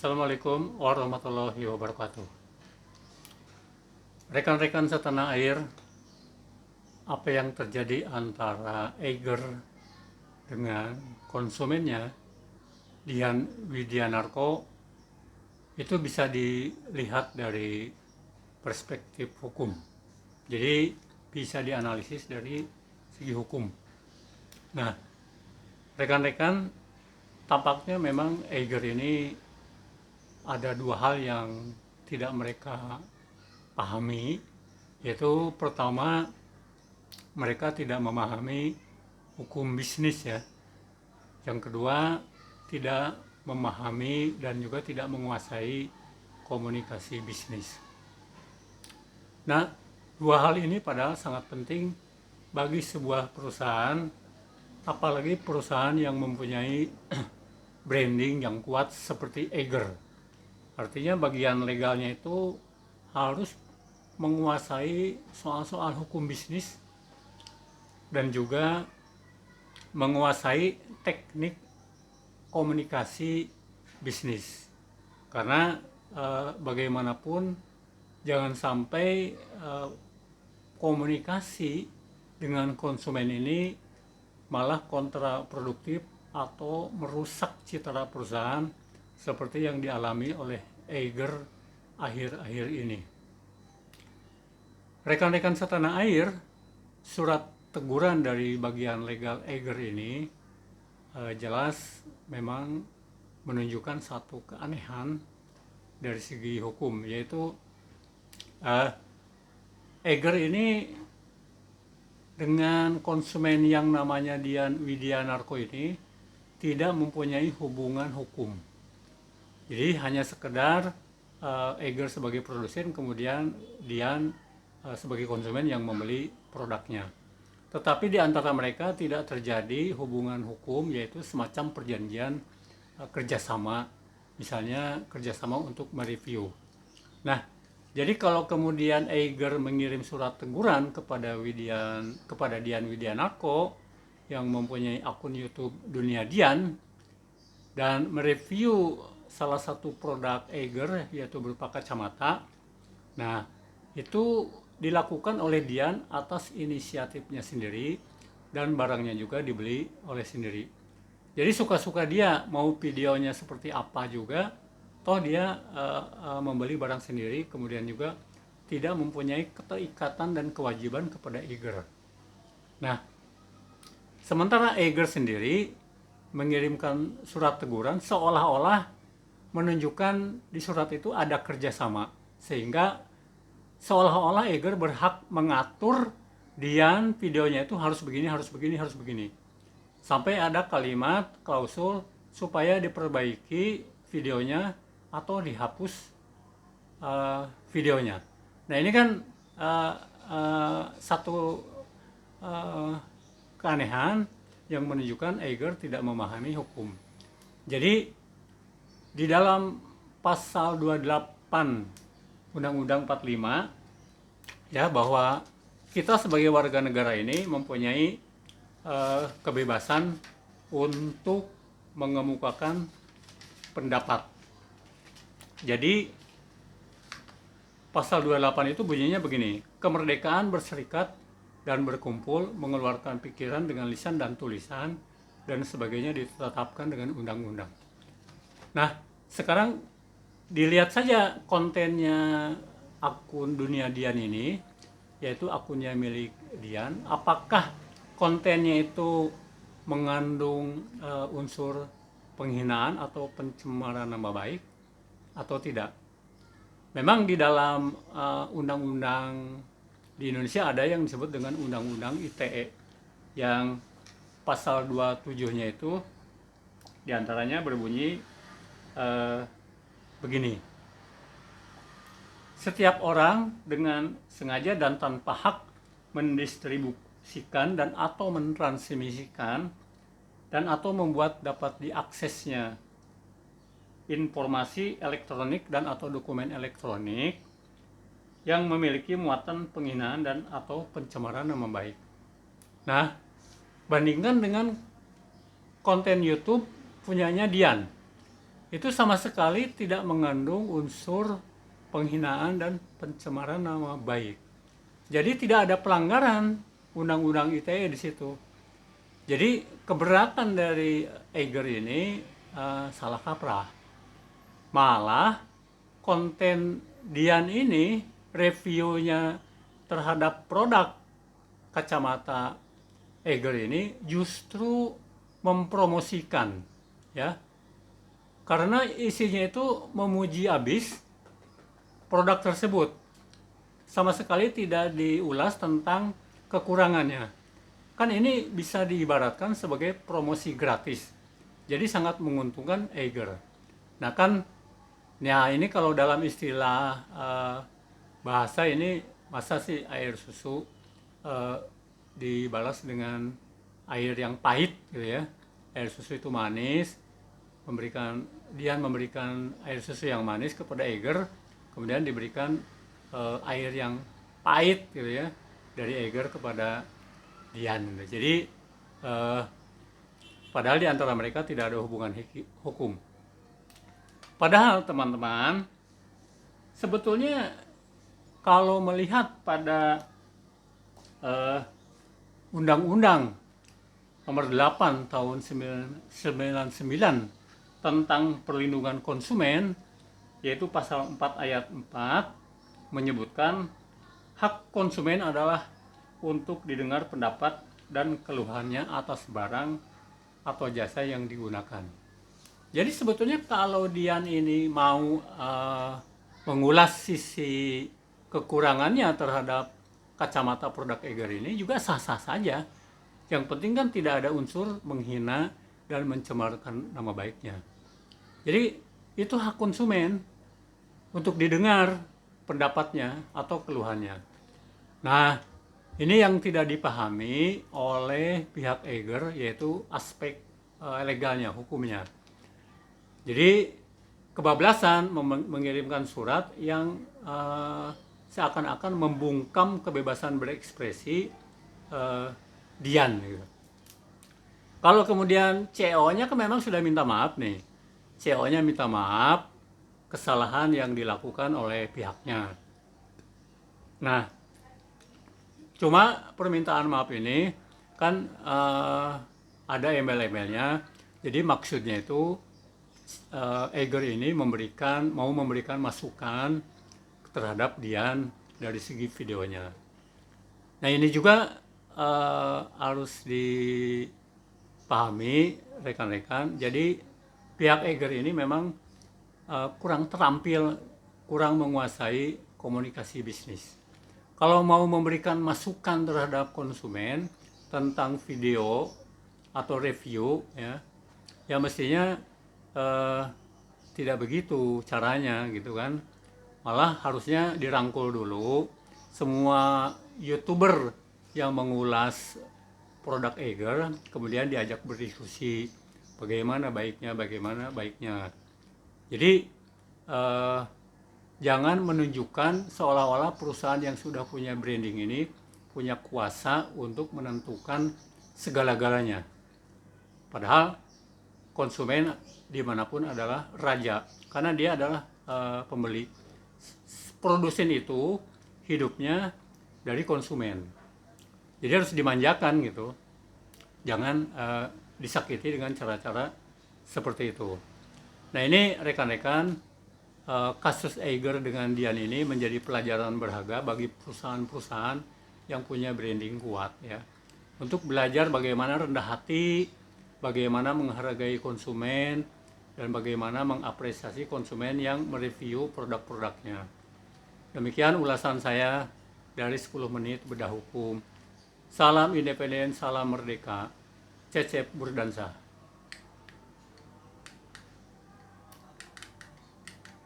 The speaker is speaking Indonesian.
Assalamualaikum warahmatullahi wabarakatuh. Rekan-rekan setanah air, apa yang terjadi antara Eiger dengan konsumennya, Dian Widianarko, itu bisa dilihat dari perspektif hukum. Jadi bisa dianalisis dari segi hukum. Nah, rekan-rekan, tampaknya memang Eiger ini ada dua hal yang tidak mereka pahami, yaitu pertama, mereka tidak memahami hukum bisnis ya. Yang kedua, tidak memahami dan juga tidak menguasai komunikasi bisnis. Nah, dua hal ini padahal sangat penting bagi sebuah perusahaan, apalagi perusahaan yang mempunyai branding yang kuat seperti Eiger. Artinya bagian legalnya itu harus menguasai soal-soal hukum bisnis dan juga menguasai teknik komunikasi bisnis. Karena bagaimanapun jangan sampai komunikasi dengan konsumen ini malah kontraproduktif atau merusak citra perusahaan seperti yang dialami oleh Eiger akhir-akhir ini. Rekan-rekan setanah air, surat teguran dari bagian legal Eiger ini jelas memang menunjukkan satu keanehan dari segi hukum, yaitu Eiger ini dengan konsumen yang namanya Dian Widianarko ini tidak mempunyai hubungan hukum. Jadi hanya sekedar Eiger sebagai produsen, kemudian Dian sebagai konsumen yang membeli produknya. Tetapi di antara mereka tidak terjadi hubungan hukum, yaitu semacam perjanjian kerjasama, misalnya kerjasama untuk mereview. Nah, jadi kalau kemudian Eiger mengirim surat teguran kepada Dian Widianarko yang mempunyai akun YouTube Dunia Dian dan mereview salah satu produk Eiger, yaitu berupa kacamata. Nah, itu dilakukan oleh Dian atas inisiatifnya sendiri dan barangnya juga dibeli oleh sendiri. Jadi suka-suka dia mau videonya seperti apa juga, toh dia membeli barang sendiri, kemudian juga tidak mempunyai keterikatan dan kewajiban kepada Eiger. Nah, sementara Eiger sendiri mengirimkan surat teguran seolah-olah menunjukkan di surat itu ada kerjasama, sehingga seolah-olah Eiger berhak mengatur Dian videonya itu harus begini, harus begini, harus begini. Sampai ada kalimat klausul supaya diperbaiki videonya atau dihapus videonya. Nah, ini kan satu keanehan yang menunjukkan Eiger tidak memahami hukum. Jadi di dalam pasal 28 Undang-Undang 45 ya, bahwa kita sebagai warga negara ini mempunyai kebebasan untuk mengemukakan pendapat. Jadi pasal 28 itu bunyinya begini: kemerdekaan berserikat dan berkumpul, mengeluarkan pikiran dengan lisan dan tulisan dan sebagainya ditetapkan dengan undang-undang. Nah, sekarang dilihat saja kontennya akun Dunia Dian ini, yaitu akunnya milik Dian. Apakah kontennya itu mengandung unsur penghinaan atau pencemaran nama baik atau tidak? Memang di dalam undang-undang di Indonesia ada yang disebut dengan Undang-Undang ITE, yang pasal 27-nya itu diantaranya berbunyi begini: setiap orang dengan sengaja dan tanpa hak mendistribusikan dan atau mentransmisikan dan atau membuat dapat diaksesnya informasi elektronik dan atau dokumen elektronik yang memiliki muatan penghinaan dan atau pencemaran nama baik. Nah, bandingkan dengan konten YouTube punyanya Dian. itu sama sekali tidak mengandung unsur penghinaan dan pencemaran nama baik. Jadi tidak ada pelanggaran Undang-Undang ITE di situ. Jadi keberatan dari Eiger ini salah kaprah. Malah konten Dian ini reviewnya terhadap produk kacamata Eiger ini justru mempromosikan, ya, karena isinya itu memuji habis produk tersebut, sama sekali tidak diulas tentang kekurangannya. Kan ini bisa diibaratkan sebagai promosi gratis, jadi sangat menguntungkan Eiger. Nah kan, ya ini kalau dalam istilah bahasa ini, masa sih air susu dibalas dengan air yang pahit gitu ya. Air susu itu manis, Dian memberikan air susu yang manis kepada Eiger, kemudian diberikan air yang pahit gitu ya dari Eiger kepada Dian. Jadi padahal di antara mereka tidak ada hubungan hukum. Padahal teman-teman, sebetulnya kalau melihat pada Undang-Undang Nomor 8 tahun 1999 tentang perlindungan konsumen, yaitu pasal 4 ayat 4 menyebutkan hak konsumen adalah untuk didengar pendapat dan keluhannya atas barang atau jasa yang digunakan. Jadi sebetulnya kalau Dian ini mau mengulas sisi kekurangannya terhadap kacamata produk Eiger ini juga sah-sah saja. Yang penting kan tidak ada unsur menghina dan mencemarkan nama baiknya. Jadi itu hak konsumen untuk didengar pendapatnya atau keluhannya. Nah, ini yang tidak dipahami oleh pihak Eiger, yaitu aspek legalnya, hukumnya. Jadi kebablasan mengirimkan surat yang seakan-akan membungkam kebebasan berekspresi Dian gitu. Kalau kemudian CEO-nya kan memang sudah minta maaf nih. CEO-nya minta maaf kesalahan yang dilakukan oleh pihaknya. Nah, cuma permintaan maaf ini kan ada email-emailnya. Jadi maksudnya itu Eiger ini mau memberikan masukan terhadap Dian dari segi videonya. Nah ini juga harus dipahami rekan-rekan. Jadi pihak Eiger ini memang kurang terampil, kurang menguasai komunikasi bisnis. Kalau mau memberikan masukan terhadap konsumen tentang video atau review, ya mestinya tidak begitu caranya gitu kan. Malah harusnya dirangkul dulu semua YouTuber yang mengulas produk Eiger, kemudian diajak berdiskusi bagaimana baiknya. Jadi jangan menunjukkan seolah-olah perusahaan yang sudah punya branding ini punya kuasa untuk menentukan segala-galanya. Padahal konsumen dimanapun adalah raja, karena dia adalah pembeli. Produsen itu hidupnya dari konsumen. Jadi harus dimanjakan gitu, jangan disakiti dengan cara-cara seperti itu. Nah ini rekan-rekan, kasus Eiger dengan Dian ini menjadi pelajaran berharga bagi perusahaan-perusahaan yang punya branding kuat ya, untuk belajar bagaimana rendah hati, bagaimana menghargai konsumen, dan bagaimana mengapresiasi konsumen yang mereview produk-produknya. Demikian ulasan saya dari 10 menit bedah hukum. Salam independen, salam merdeka. Cecep Burdansa.